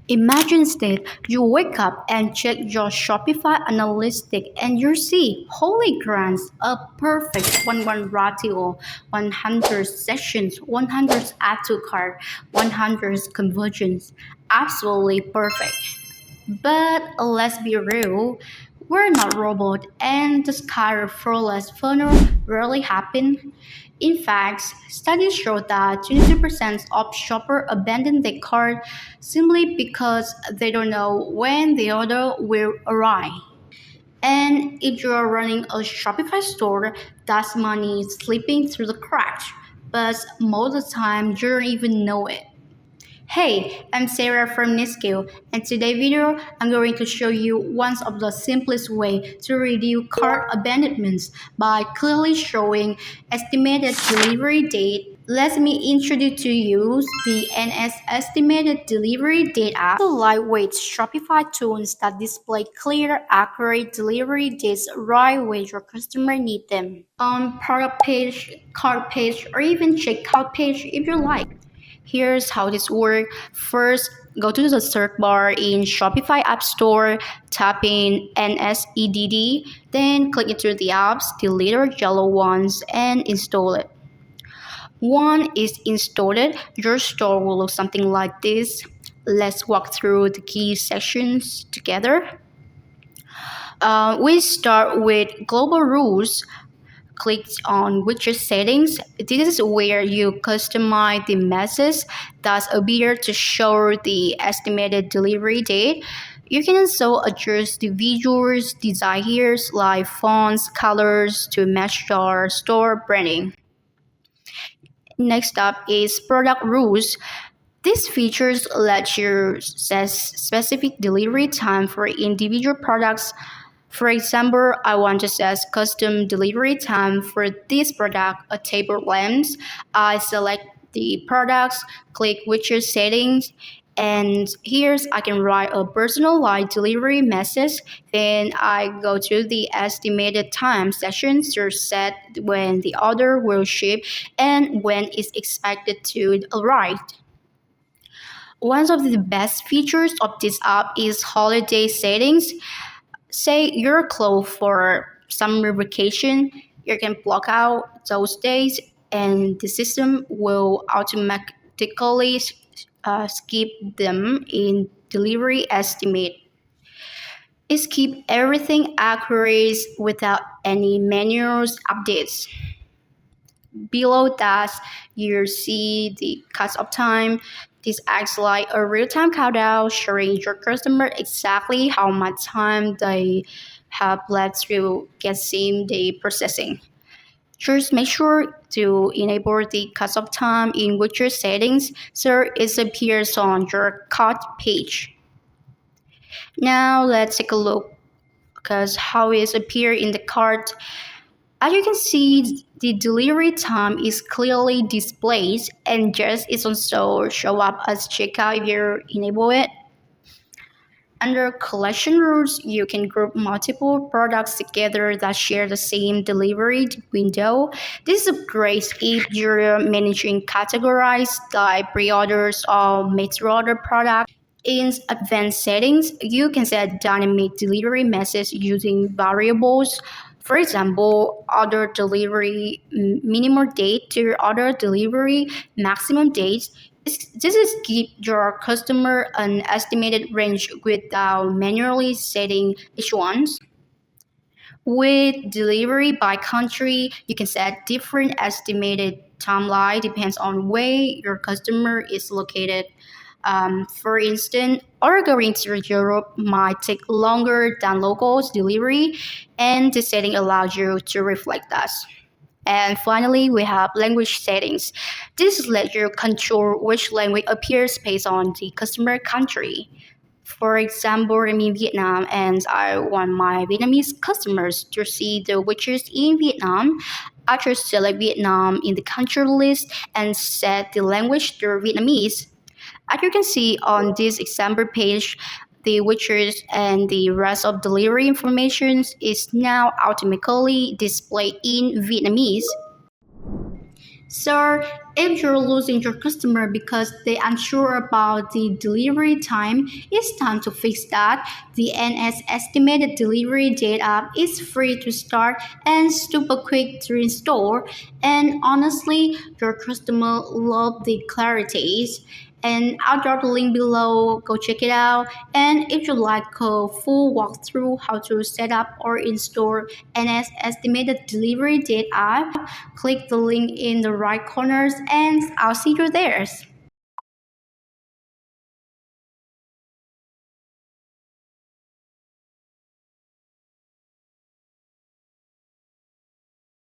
Imagine instead you wake up and check your Shopify analytics and you see holy grants, a perfect 1-1 ratio, 100 sessions, 100 add to cart, 100 conversions. Absolutely perfect. But let's be real, we're not robots and the sky flawless funnel rarely happen. In fact, studies show that 22% of shoppers abandon their cart simply because they don't know when the order will arrive. And if you're running a Shopify store, that's money slipping through the cracks. But most of the time, you don't even know it. Hey, I'm Sarah from NestScale, and today's video I'm going to show you one of the simplest way to reduce cart abandonments by clearly showing estimated delivery date. Let me introduce to you the NS Estimated Delivery Date app, the lightweight Shopify tools that display clear, accurate delivery dates right where your customer need them. On product page, cart page, or even checkout page if you like. Here's how this works. First, go to the search bar in Shopify App Store, tap in NSEDD, then click into the apps, the little yellow ones, and install it. Once it's installed, your store will look something like this. Let's walk through the key sections together. We start with global rules. Click on widget settings. This is where you customize the message that's appear to show the estimated delivery date. You can also adjust the visuals design here like fonts, colors to match your store branding. Next up is product rules. These features let you set specific delivery time for individual products. For example, I want to set custom delivery time for this product, a table lamps. I select the products, click widget settings, and here I can write a personalized delivery message. Then I go to the estimated time section to set when the order will ship and when it's expected to arrive. One of the best features of this app is holiday settings. Say you're closed for summer vacation, you can block out those days and the system will automatically skip them in delivery estimate. It keeps everything accurate without any manual updates. Below that, you see the cut-off time. This acts like a real-time countdown, showing your customer exactly how much time they have left to get same-day processing. Just make sure to enable the cut-off time in widget settings so it appears on your cart page. Now let's take a look because how it appears in the cart. As you can see, the delivery time is clearly displayed and just is also show up as checkout if you enable it. Under collection rules, you can group multiple products together that share the same delivery window. This is great if you're managing categorized like pre-orders or made-to-order products. In advanced settings, you can set dynamic delivery messages using variables. For example, order delivery minimum date to order delivery maximum date. This is give your customer an estimated range without manually setting each one. With delivery by country, you can set different estimated timeline depends on where your customer is located. For instance, ordering to Europe might take longer than locals delivery, and the setting allows you to reflect that. And finally, we have language settings. This lets you control which language appears based on the customer country. For example, I'm in Vietnam and I want my Vietnamese customers to see the widgets in Vietnam. I just select Vietnam in the country list and set the language to Vietnamese. As you can see on this example page, the widgets and the rest of delivery information is now automatically displayed in Vietnamese. So, if you're losing your customer because they're unsure about the delivery time, it's time to fix that. The NS estimated delivery date app is free to start and super quick to install. And honestly, your customer love the clarities. And I'll drop the link below. Go check it out. And if you like a full walkthrough how to set up or install NS estimated delivery date app, click the link in the right corners and I'll see you there.